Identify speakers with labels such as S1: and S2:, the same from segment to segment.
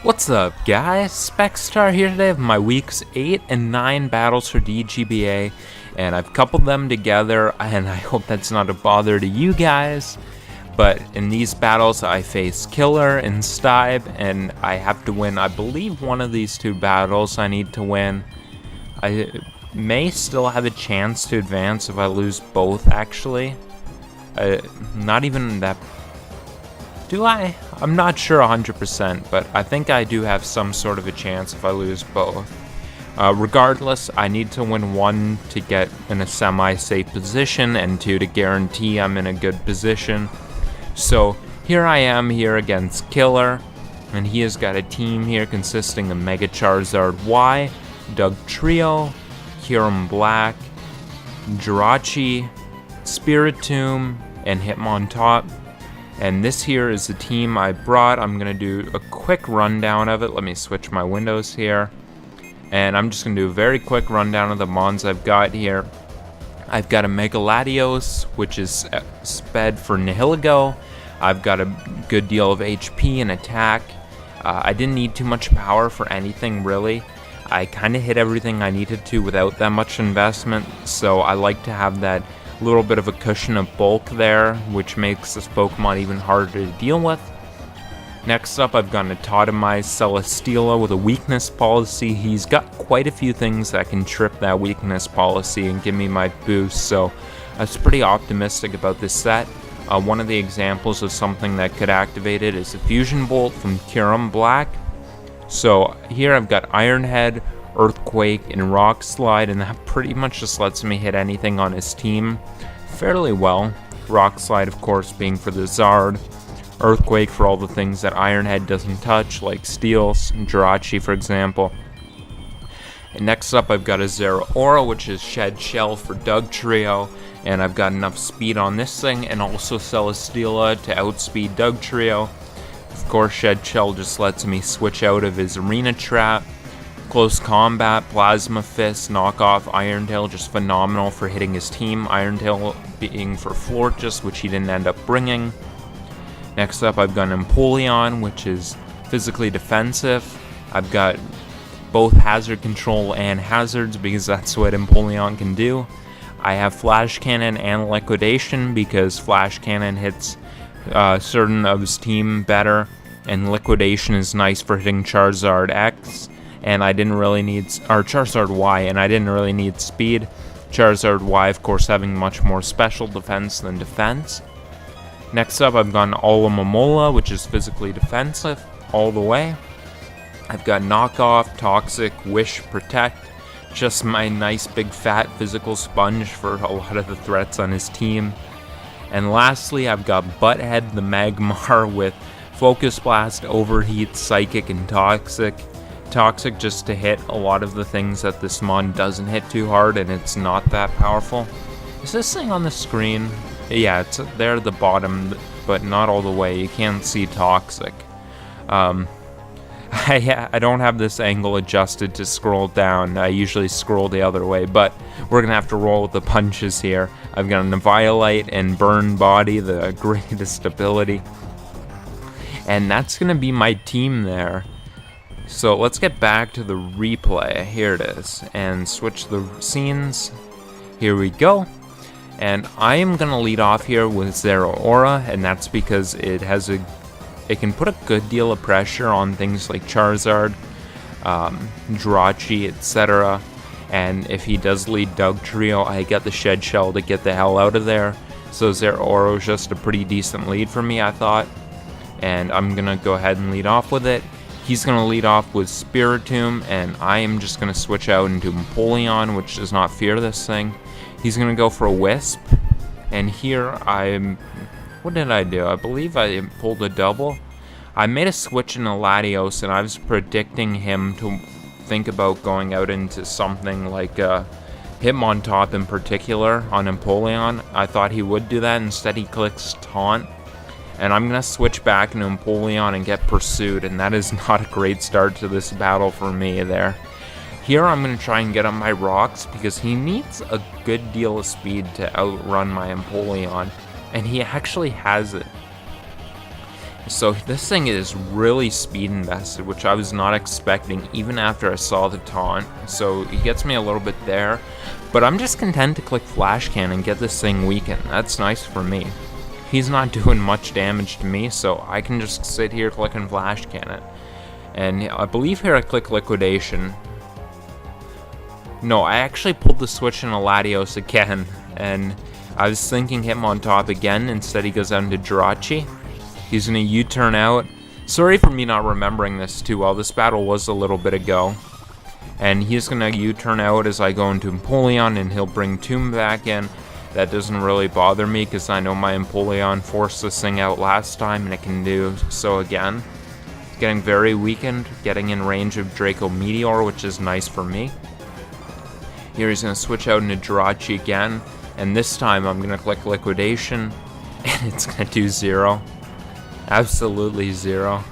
S1: What's up, guys? Specstar here today with my weeks 8 and 9 battles for DGBA, and I've coupled them together, and I hope that's not a bother to you guys. But in these battles, I face Killer and Stibe, and I have to win, I believe, one of these two battles I need to win. I may still have a chance to advance if I lose both, actually. Not even that. Do I? I'm not sure 100%, but I think I do have some sort of a chance if I lose both. Regardless, I need to win one to get in a semi-safe position, and two to guarantee I'm in a good position. So here I am here against Killer, and he has got a team here consisting of Mega Charizard Y, Dugtrio, Kyurem Black, Jirachi, Spiritomb, and Hitmontop. And this here is the team I brought. I'm going to do a quick rundown of it. Let me switch my windows here. And I'm just going to do a very quick rundown of the mons I've got here. I've got a Mega Latios, which is sped for Nihilego. I've got a good deal of HP and attack. I didn't need too much power for anything, really. I kind of hit everything I needed to without that much investment. So I like to have that little bit of a cushion of bulk there, which makes this Pokemon even harder to deal with. Next up, I've got a Totemized Celesteela with a weakness policy. He's got quite a few things that can trip that weakness policy and give me my boost, so I was pretty optimistic about this set. One of the examples of something that could activate it is a Fusion Bolt from Kyurem Black. So here I've got Iron Head, Earthquake, and Rock Slide, and that pretty much just lets me hit anything on his team fairly well. Rock Slide, of course, being for the Zard. Earthquake for all the things that Iron Head doesn't touch, like Steels and Jirachi, for example. And next up, I've got a Zeraora, which is Shed Shell for Dugtrio, and I've got enough speed on this thing, and also Celesteela to outspeed Dugtrio. Of course, Shed Shell just lets me switch out of his Arena Trap. Close Combat, Plasma Fist, Knockoff, Iron Tail, just phenomenal for hitting his team. Iron Tail being for Florges, which he didn't end up bringing. Next up, I've got Empoleon, which is physically defensive. I've got both Hazard Control and Hazards because that's what Empoleon can do. I have Flash Cannon and Liquidation because Flash Cannon hits certain of his team better, and Liquidation is nice for hitting Charizard X. And I didn't really need, or Charizard Y, and I didn't really need speed. Charizard Y, of course, having much more special defense than defense. Next up, I've got Alomomola, which is physically defensive all the way. I've got Knockoff, Toxic, Wish, Protect. Just my nice big fat physical sponge for a lot of the threats on his team. And lastly, I've got Butthead, the Magmar, with Focus Blast, Overheat, Psychic, and Toxic. Toxic just to hit a lot of the things that this mon doesn't hit too hard, and it's not that powerful. Is this thing on the screen? Yeah, it's there at the bottom, but not all the way. You can't see Toxic. I don't have this angle adjusted to scroll down. I usually scroll the other way, but we're gonna have to roll with the punches here. I've got a Violite and Burn Body, the greatest ability. And that's gonna be my team there. So let's get back to the replay. Here it is, and switch the scenes. Here we go. And I am gonna lead off here with Zeraora, and that's because it can put a good deal of pressure on things like Charizard, Jirachi, etc. And if he does lead Dugtrio, I get the Shed Shell to get the hell out of there. So Zeraora is just a pretty decent lead for me, I thought. And I'm gonna go ahead and lead off with it. He's going to lead off with Spiritomb, and I am just going to switch out into Empoleon, which does not fear this thing. He's going to go for a Wisp, and here what did I do? I believe I pulled a double. I made a switch in a Latios, and I was predicting him to think about going out into something like Hitmontop in particular on Empoleon. I thought he would do that. Instead, he clicks Taunt. And I'm going to switch back into Empoleon and get pursued, and that is not a great start to this battle for me there. Here I'm going to try and get up my rocks because he needs a good deal of speed to outrun my Empoleon, and he actually has it. So this thing is really speed invested, which I was not expecting even after I saw the taunt. So he gets me a little bit there, but I'm just content to click Flash Cannon and get this thing weakened. That's nice for me. He's not doing much damage to me, so I can just sit here clicking Flash Cannon. And I believe here I click Liquidation. No, I actually pulled the switch in Latios again, and I was thinking hit him on top again. Instead he goes out into Jirachi. He's going to U-turn out. Sorry for me not remembering this too well. This battle was a little bit ago. And he's going to U-turn out as I go into Empoleon, and he'll bring Tomb back in. That doesn't really bother me because I know my Empoleon forced this thing out last time, and it can do so again. Getting very weakened, getting in range of Draco Meteor, which is nice for me. Here he's going to switch out into Jirachi again, and this time I'm going to click Liquidation, and it's going to do 0. Absolutely 0.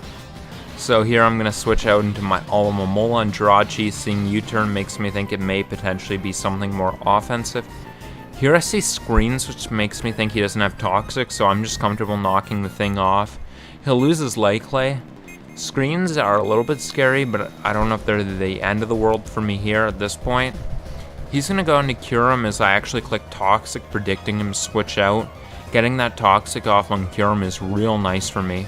S1: So here I'm going to switch out into my Alomomola and Jirachi. Seeing U-turn makes me think it may potentially be something more offensive. Here I see Screens, which makes me think he doesn't have Toxic, so I'm just comfortable knocking the thing off. He'll lose his Light Clay. Screens are a little bit scary, but I don't know if they're the end of the world for me here at this point. He's going to go into Kyurem as I actually click Toxic, predicting him to switch out. Getting that Toxic off on Kyurem is real nice for me.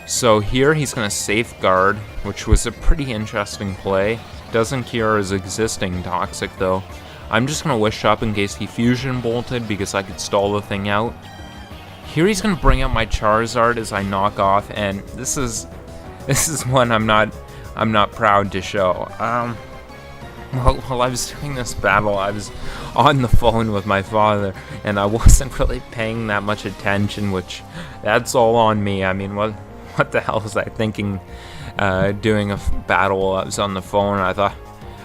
S1: So here he's going to Safeguard, which was a pretty interesting play. Doesn't cure his existing Toxic though. I'm just going to Wish Up in case he Fusion Bolted because I could stall the thing out. Here he's going to bring out my Charizard as I knock off, and this is one I'm not proud to show. While I was doing this battle, I was on the phone with my father, and I wasn't really paying that much attention, which, that's all on me. I mean, what the hell was I thinking doing a battle while I was on the phone? I thought,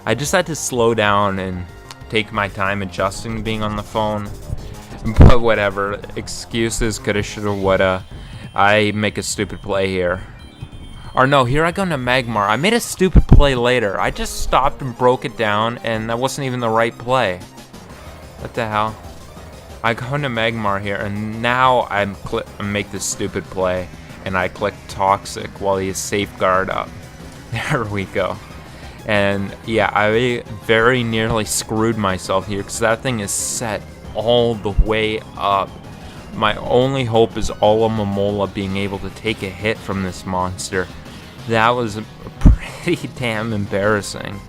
S1: I just had to slow down and take my time adjusting to being on the phone. But whatever, excuses, coulda, shoulda, woulda. I make a stupid play here. Or no, here I go into Magmar. I made a stupid play later. I just stopped and broke it down, and that wasn't even the right play. What the hell? I go into Magmar here, and now I make this stupid play, and I click Toxic while he is Safeguard up. There we go. And yeah, I very nearly screwed myself here, because that thing is set all the way up. My only hope is Alomomola being able to take a hit from this monster. That was pretty damn embarrassing.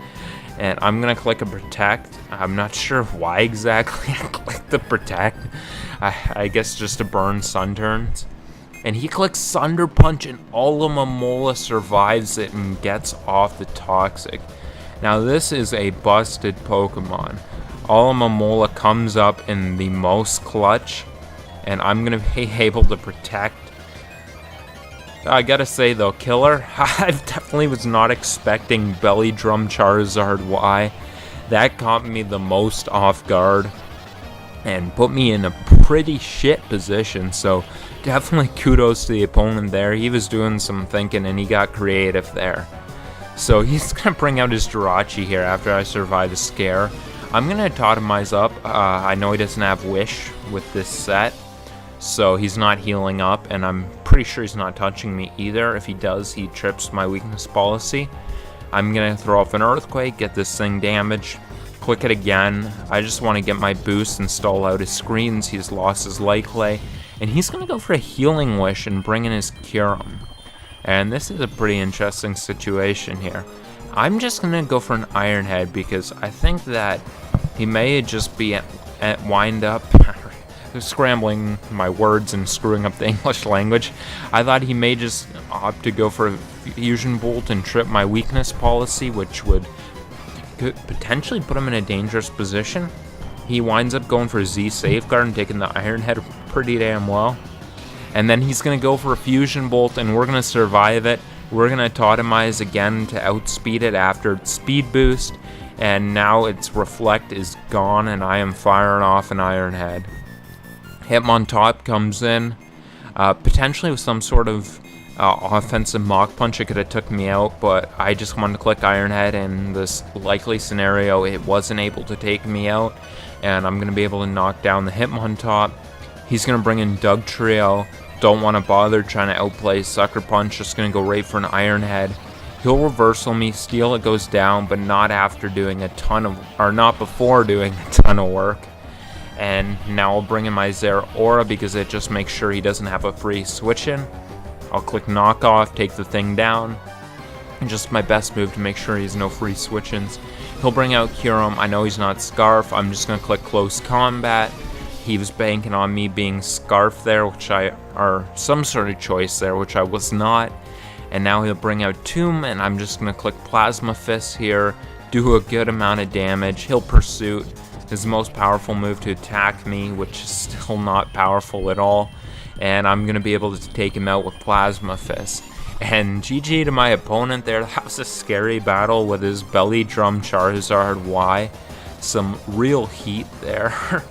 S1: And I'm going to click a Protect. I'm not sure why exactly I clicked the Protect. I guess just to burn Sun Turns. And he clicks Thunder Punch, and Alomomola survives it and gets off the Toxic. Now this is a busted Pokemon. Alomomola comes up in the most clutch, and I'm going to be able to Protect. I gotta say though, Killer, I definitely was not expecting Belly Drum Charizard Y. That caught me the most off guard and put me in a pretty shit position, so definitely kudos to the opponent there. He was doing some thinking and he got creative there. So he's gonna bring out his Jirachi here after I survive a scare. I'm gonna Totemize up. I know he doesn't have Wish with this set, so he's not healing up, and I'm pretty sure he's not touching me either. If he does, he trips my weakness policy. I'm gonna throw off an Earthquake, get this thing damaged, click it again. I just want to get my boost and stall out his Screens. He's lost his Light Clay, and he's gonna go for a Healing Wish and bring in his Kyurem. And this is a pretty interesting situation here. I'm just gonna go for an Iron Head because I think that he may just be at wind up. Scrambling my words and screwing up the English language. I thought he may just opt to go for a Fusion Bolt and trip my weakness policy, which could potentially put him in a dangerous position. He winds up going for Z Safeguard and taking the Iron Head pretty damn well. And then he's going to go for a Fusion Bolt, and we're going to survive it. We're going to Totemize again to outspeed it after its Speed Boost, and now its Reflect is gone, and I am firing off an Iron Head. Hitmontop comes in, potentially with some sort of offensive Mach Punch. It could have took me out, but I just wanted to click Iron Head. In this likely scenario, it wasn't able to take me out, and I'm going to be able to knock down the Hitmontop. He's going to bring in Dugtrio, don't want to bother trying to outplay Sucker Punch, just going to go right for an Iron Head. He'll reversal me, Steel It goes down, but not after doing a ton of, or not before doing a ton of work. And now I'll bring in my Zeraora because it just makes sure he doesn't have a free switch in. I'll click Knock Off, take the thing down. And just my best move to make sure he has no free switch-ins. He'll bring out Kyurem. I know he's not Scarf. I'm just going to click Close Combat. He was banking on me being Scarf there, or some sort of choice there, which I was not. And now he'll bring out Tomb, and I'm just going to click Plasma Fist here, do a good amount of damage. He'll Pursuit, his most powerful move to attack me, which is still not powerful at all. And I'm going to be able to take him out with Plasma Fist. And GG to my opponent there. That was a scary battle with his Belly Drum Charizard Y. Some real heat there.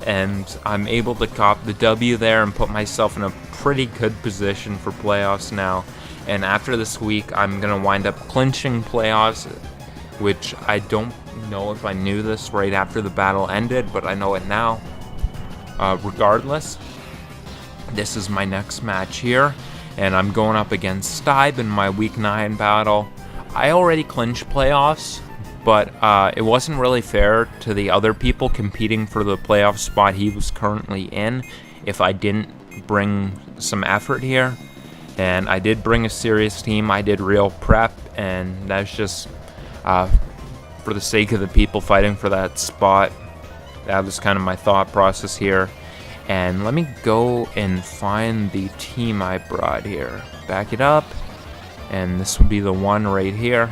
S1: And I'm able to cop the W there and put myself in a pretty good position for playoffs now. And after this week, I'm going to wind up clinching playoffs, which I don't know if I knew this right after the battle ended, but I know it now. Regardless, this is my next match here, and I'm going up against Stibe in my Week 9 battle. I already clinched playoffs, but it wasn't really fair to the other people competing for the playoff spot he was currently in if I didn't bring some effort here. And I did bring a serious team. I did real prep, and that's just for the sake of the people fighting for that spot. That was kind of my thought process here. And let me go and find the team I brought here. Back it up, and this would be the one right here.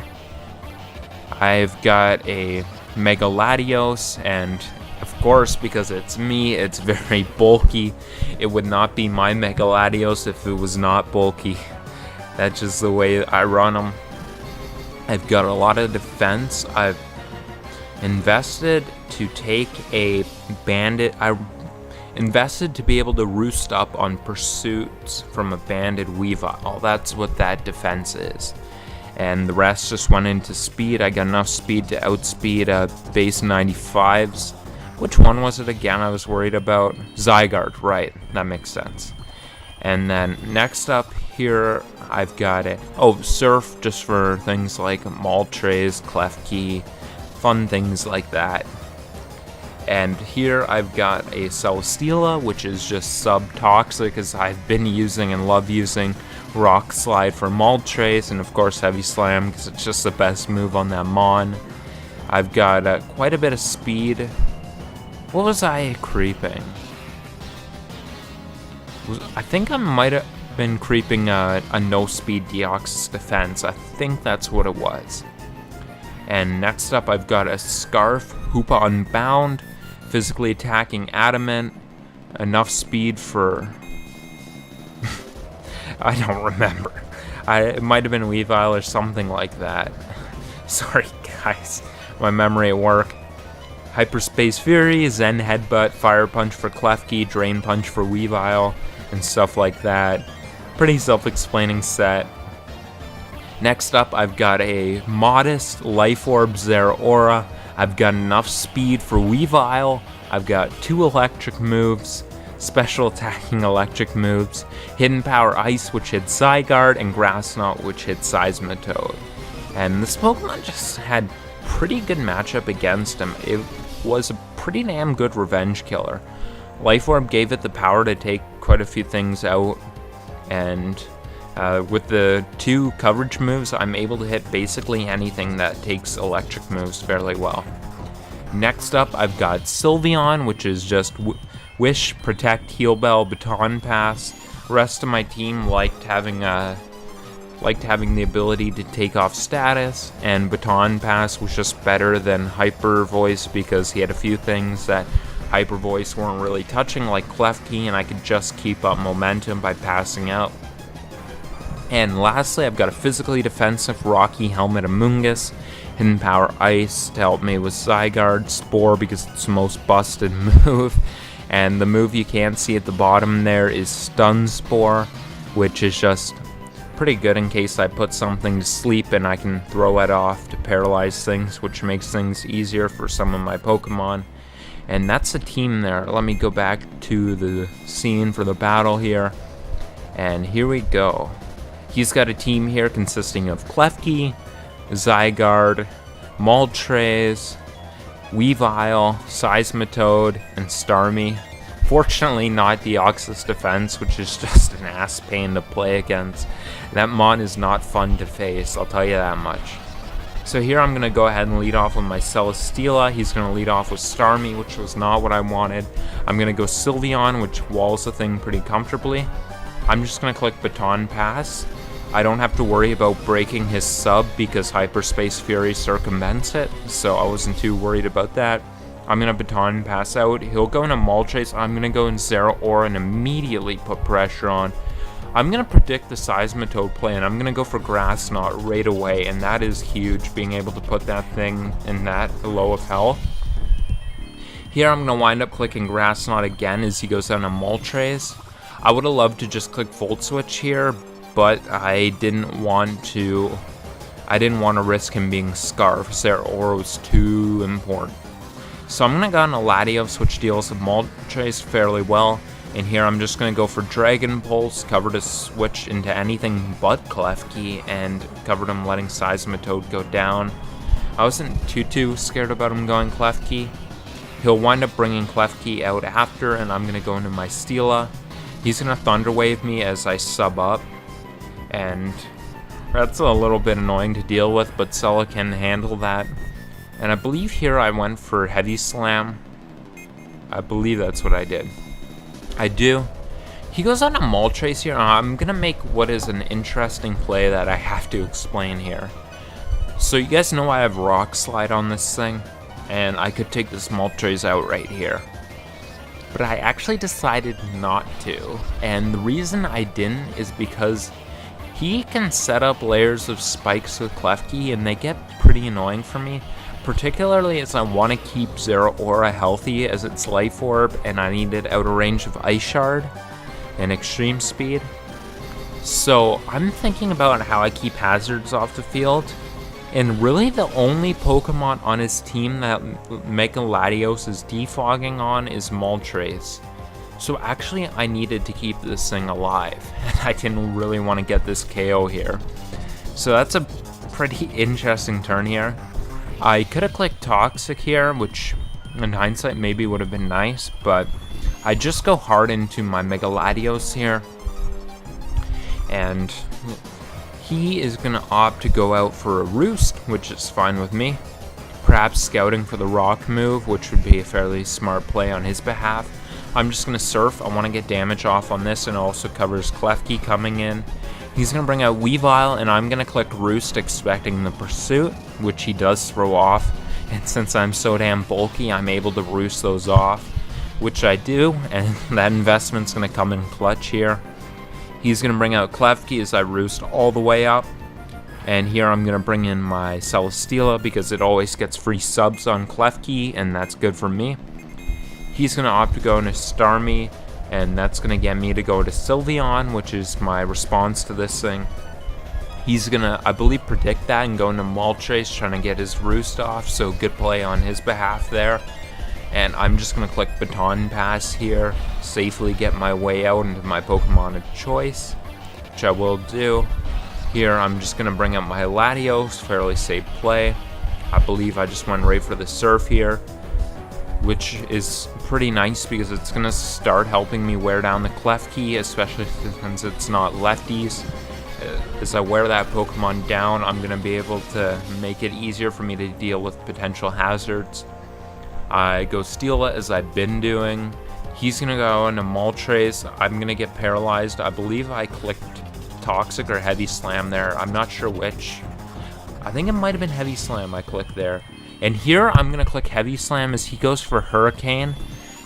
S1: I've got a Mega Latios, and of course, because it's me, it's very bulky. It would not be my Mega Latios if it was not bulky. That's just the way I run them. I've got a lot of defense. I've invested to take a bandit. I invested to be able to roost up on pursuits from a banded Weavile. That's what that defense is. And the rest just went into speed. I got enough speed to outspeed base 95s. Which one was it again I was worried about? Zygarde, right. That makes sense. And then next up here, I've got it. Oh, Surf, just for things like Moltres, Klefki, fun things like that. And here I've got a Celesteela, which is just sub-toxic, as I've been using and love using Rock Slide for Moltres, and of course Heavy Slam, because it's just the best move on that Mon. I've got quite a bit of speed. What was I creeping? I think I might have been creeping a no-speed Deoxys defense. I think that's what it was. And next up, I've got a Scarf, Hoopa Unbound, physically attacking Adamant, enough speed for... I don't remember. It might have been Weavile or something like that. Sorry, guys. My memory at work. Hyperspace Fury, Zen Headbutt, Fire Punch for Klefki, Drain Punch for Weavile, and stuff like that. Pretty self-explaining set. Next up, I've got a modest Life Orb Zeraora. I've got enough speed for Weavile. I've got 2 electric moves, special attacking electric moves, Hidden Power Ice, which hits Zygarde, and Grass Knot, which hits Seismitoad. And this Pokemon just had pretty good matchup against him. It was a pretty damn good revenge killer. Life Orb gave it the power to take quite a few things out, and with the 2 coverage moves, I'm able to hit basically anything that takes electric moves fairly well. Next up, I've got Sylveon, which is just Wish, Protect, Heal Bell, Baton Pass. The rest of my team liked having the ability to take off status, and Baton Pass was just better than Hyper Voice because he had a few things that Hyper Voice weren't really touching, like Klefki, and I could just keep up momentum by passing out. And lastly, I've got a physically defensive Rocky Helmet Amoonguss, Hidden Power Ice to help me with Zygarde, Spore because it's the most busted move, and the move you can't see at the bottom there is Stun Spore, which is just pretty good in case I put something to sleep and I can throw it off to paralyze things, which makes things easier for some of my Pokemon. And that's the team there. Let me go back to the scene for the battle here. And here we go. He's got a team here consisting of Klefki, Zygarde, Moltres, Weavile, Seismitoad, and Starmie. Fortunately, not the Deoxys Defense, which is just an ass pain to play against. That mon is not fun to face, I'll tell you that much. So here I'm going to go ahead and lead off with my Celesteela. He's going to lead off with Starmie, which was not what I wanted. I'm going to go Sylveon, which walls the thing pretty comfortably. I'm just going to click Baton Pass. I don't have to worry about breaking his sub because Hyperspace Fury circumvents it, so I wasn't too worried about that. I'm going to Baton Pass out. He'll go into Moltres. I'm going to go in Zeraora and immediately put pressure on. I'm going to predict the Seismitoad play, and I'm going to go for Grass Knot right away, and that is huge, being able to put that thing in that low of health. Here I'm going to wind up clicking Grass Knot again as he goes down to Moltres. I would have loved to just click Volt Switch here, but I didn't want to risk him being Scarf. Zeraora was too important. So I'm going to go on a Latios, which deals with Moltres fairly well. And here I'm just going to go for Dragon Pulse, cover to switch into anything but Klefki, and covered him letting Seismitoad go down. I wasn't too scared about him going Klefki. He'll wind up bringing Klefki out after, and I'm going to go into my Steela. He's going to Thunder Wave me as I sub up, and that's a little bit annoying to deal with, but Cella can handle that. And I believe here I went for Heavy Slam. I believe that's what I did. I do. He goes on a Moltres here. I'm going to make what is an interesting play that I have to explain here. So you guys know I have Rock Slide on this thing, and I could take this Moltres out right here. But I actually decided not to, and the reason I didn't is because he can set up layers of spikes with Klefki, and they get pretty annoying for me. Particularly as I want to keep Zeraora healthy as its Life Orb, and I need it out of range of Ice Shard and Extreme Speed. So I'm thinking about how I keep hazards off the field, and really the only Pokemon on his team that Mega Latios is defogging on is Moltres. So actually I needed to keep this thing alive, and I didn't really want to get this KO here. So that's a pretty interesting turn here. I could have clicked Toxic here, which in hindsight maybe would have been nice, but I just go hard into my Mega Latios here, and he is going to opt to go out for a Roost, which is fine with me. Perhaps scouting for the Rock move, which would be a fairly smart play on his behalf. I'm just going to Surf. I want to get damage off on this, and it also covers Klefki coming in. He's going to bring out Weavile, and I'm going to click Roost expecting the Pursuit, which he does throw off. And since I'm so damn bulky, I'm able to Roost those off, which I do, and that investment's going to come in clutch here. He's going to bring out Klefki as I Roost all the way up. And here I'm going to bring in my Celesteela because it always gets free subs on Klefki, and that's good for me. He's going to opt to go into Starmie, and that's going to get me to go to Sylveon, which is my response to this thing. He's going to, I believe, predict that and go into Moltres, trying to get his Roost off, so good play on his behalf there. And I'm just going to click Baton Pass here, safely get my way out into my Pokemon of choice, which I will do. Here I'm just going to bring up my Latios, fairly safe play. I believe I just went right for the Surf here, which is pretty nice because it's going to start helping me wear down the Klefki, especially since it's not lefties. As I wear that Pokemon down, I'm going to be able to make it easier for me to deal with potential hazards. I go Steela as I've been doing. He's going to go into Moltres. I'm going to get paralyzed. I believe I clicked Toxic or Heavy Slam there. I'm not sure which. I think it might have been Heavy Slam I clicked there. And here I'm going to click Heavy Slam as he goes for Hurricane.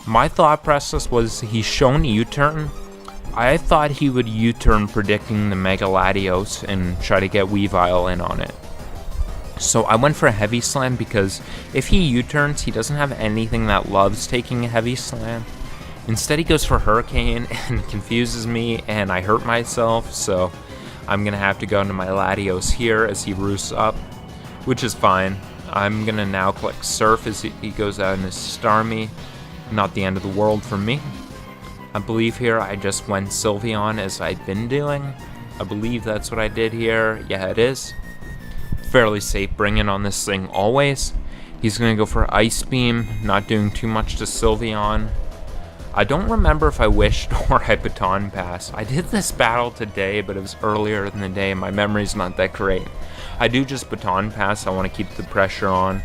S1: My thought process was he's shown U-turn. I thought he would U-turn predicting the Mega Latios and try to get Weavile in on it. So I went for a Heavy Slam because if he U-turns, he doesn't have anything that loves taking a Heavy Slam. Instead he goes for Hurricane and confuses me and I hurt myself, so I'm going to have to go into my Latios here as he roosts up, which is fine. I'm going to now click Surf as he goes out into Starmie. Not the end of the world for me. I believe here I just went Sylveon as I'd been doing. I believe that's what I did here. Yeah, it is. Fairly safe bringing on this thing always. He's going to go for Ice Beam, not doing too much to Sylveon. I don't remember if I wished or I Baton Pass. I did this battle today, but it was earlier in the day. My memory's not that great. I do just Baton Pass. I want to keep the pressure on.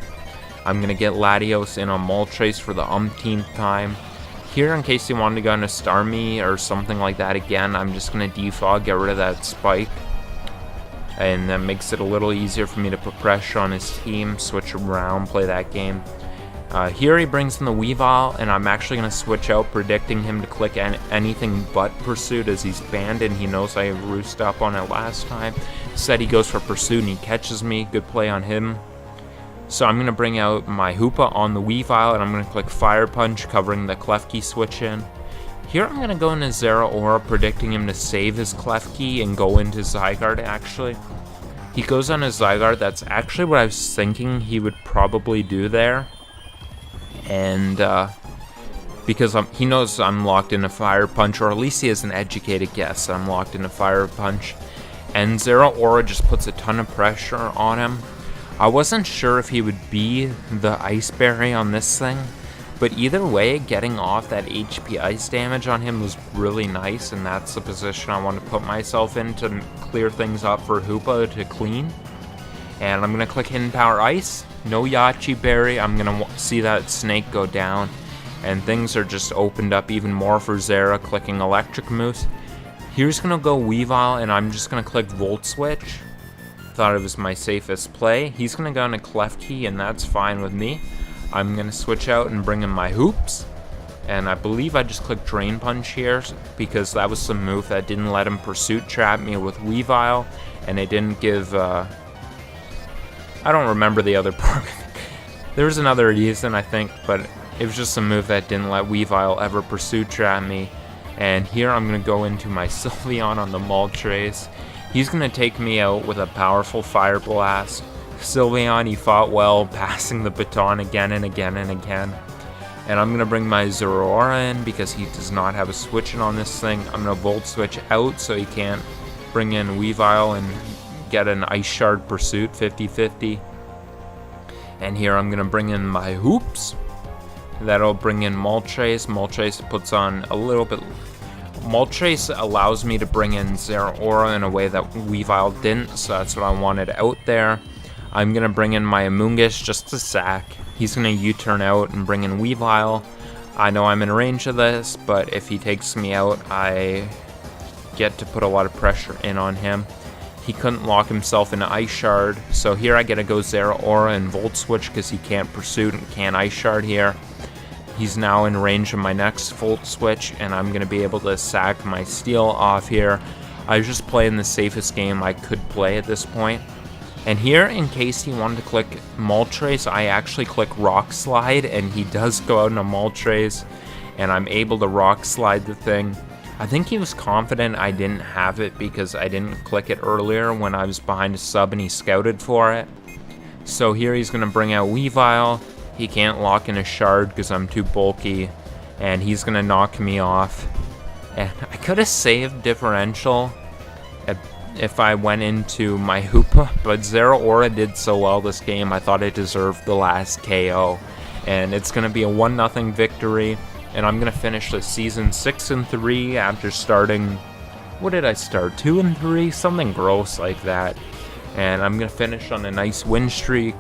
S1: I'm going to get Latios in on Moltres for the umpteenth time. Here, in case he wanted to go into Starmie or something like that again, I'm just going to defog, get rid of that Spike. And that makes it a little easier for me to put pressure on his team, switch around, play that game. Here he brings in the Weavile, and I'm actually going to switch out, predicting him to click anything but Pursuit as he's banned, and he knows I roost up on it last time. Instead he goes for Pursuit and he catches me. Good play on him. So I'm going to bring out my Hoopa on the Weavile, and I'm going to click Fire Punch, covering the Klefki switch in. Here I'm going to go into Zeraora, predicting him to save his Klefki and go into Zygarde, actually. He goes on his Zygarde. That's actually what I was thinking he would probably do there. And because he knows I'm locked into Fire Punch, or at least he has an educated guess that I'm locked into Fire Punch. And Zeraora just puts a ton of pressure on him. I wasn't sure if he would be the Ice Berry on this thing, but either way, getting off that HP Ice damage on him was really nice, and that's the position I want to put myself in to clear things up for Hoopa to clean. And I'm going to click Hidden Power Ice. No Yachi Berry. I'm going to see that Snake go down, and things are just opened up even more for Zera, clicking Electric Moose. Here's going to go Weavile, and I'm just going to click Volt Switch. Thought it was my safest play. He's going to go into Klefki, and that's fine with me. I'm going to switch out and bring in my Hoops. And I believe I just clicked Drain Punch here because that was some move that didn't let him Pursuit trap me with Weavile. And it didn't give... I don't remember the other part. There was another reason, I think, but it was just a move that didn't let Weavile ever Pursuit trap me. And here I'm going to go into my Sylveon on the Moltres. He's going to take me out with a powerful Fire Blast. Sylveon, he fought well, passing the baton again and again and again. And I'm going to bring my Zeraora in because he does not have a switch in on this thing. I'm going to Volt Switch out so he can't bring in Weavile and get an Ice Shard Pursuit 50-50. And here I'm going to bring in my Hoops. That'll bring in Moltres. Moltres puts on a little bit... Moltres allows me to bring in Zeraora in a way that Weavile didn't, so that's what I wanted out there. I'm going to bring in my Amoonguss just to sack. He's going to U-turn out and bring in Weavile. I know I'm in range of this, but if he takes me out, I get to put a lot of pressure in on him. He couldn't lock himself into Ice Shard, so here I get to go Zeraora and Volt Switch because he can't Pursuit and can't Ice Shard here. He's now in range of my next Volt Switch, and I'm going to be able to sack my Steel off here. I was just playing the safest game I could play at this point. And here, in case he wanted to click Moltres, I actually click Rock Slide, and he does go out into Moltres, and I'm able to Rock Slide the thing. I think he was confident I didn't have it because I didn't click it earlier when I was behind a sub and he scouted for it. So here he's going to bring out Weavile. He can't lock in a Shard because I'm too bulky, and he's going to knock me off. And I could have saved differential if I went into my Hoopa, but Zeraora did so well this game, I thought it deserved the last KO. And it's going to be a 1-0 victory, and I'm going to finish the season 6-3 after starting... What did I start? 2-3? Something gross like that. And I'm going to finish on a nice win streak.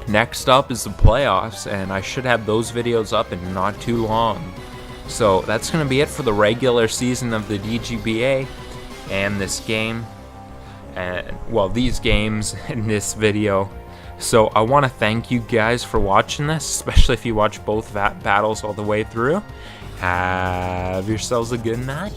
S1: Next up is the playoffs, and I should have those videos up in not too long. So that's going to be it for the regular season of the DGBA and this game. And, well, these games in this video. So I want to thank you guys for watching this, especially if you watch both battles all the way through. Have yourselves a good night.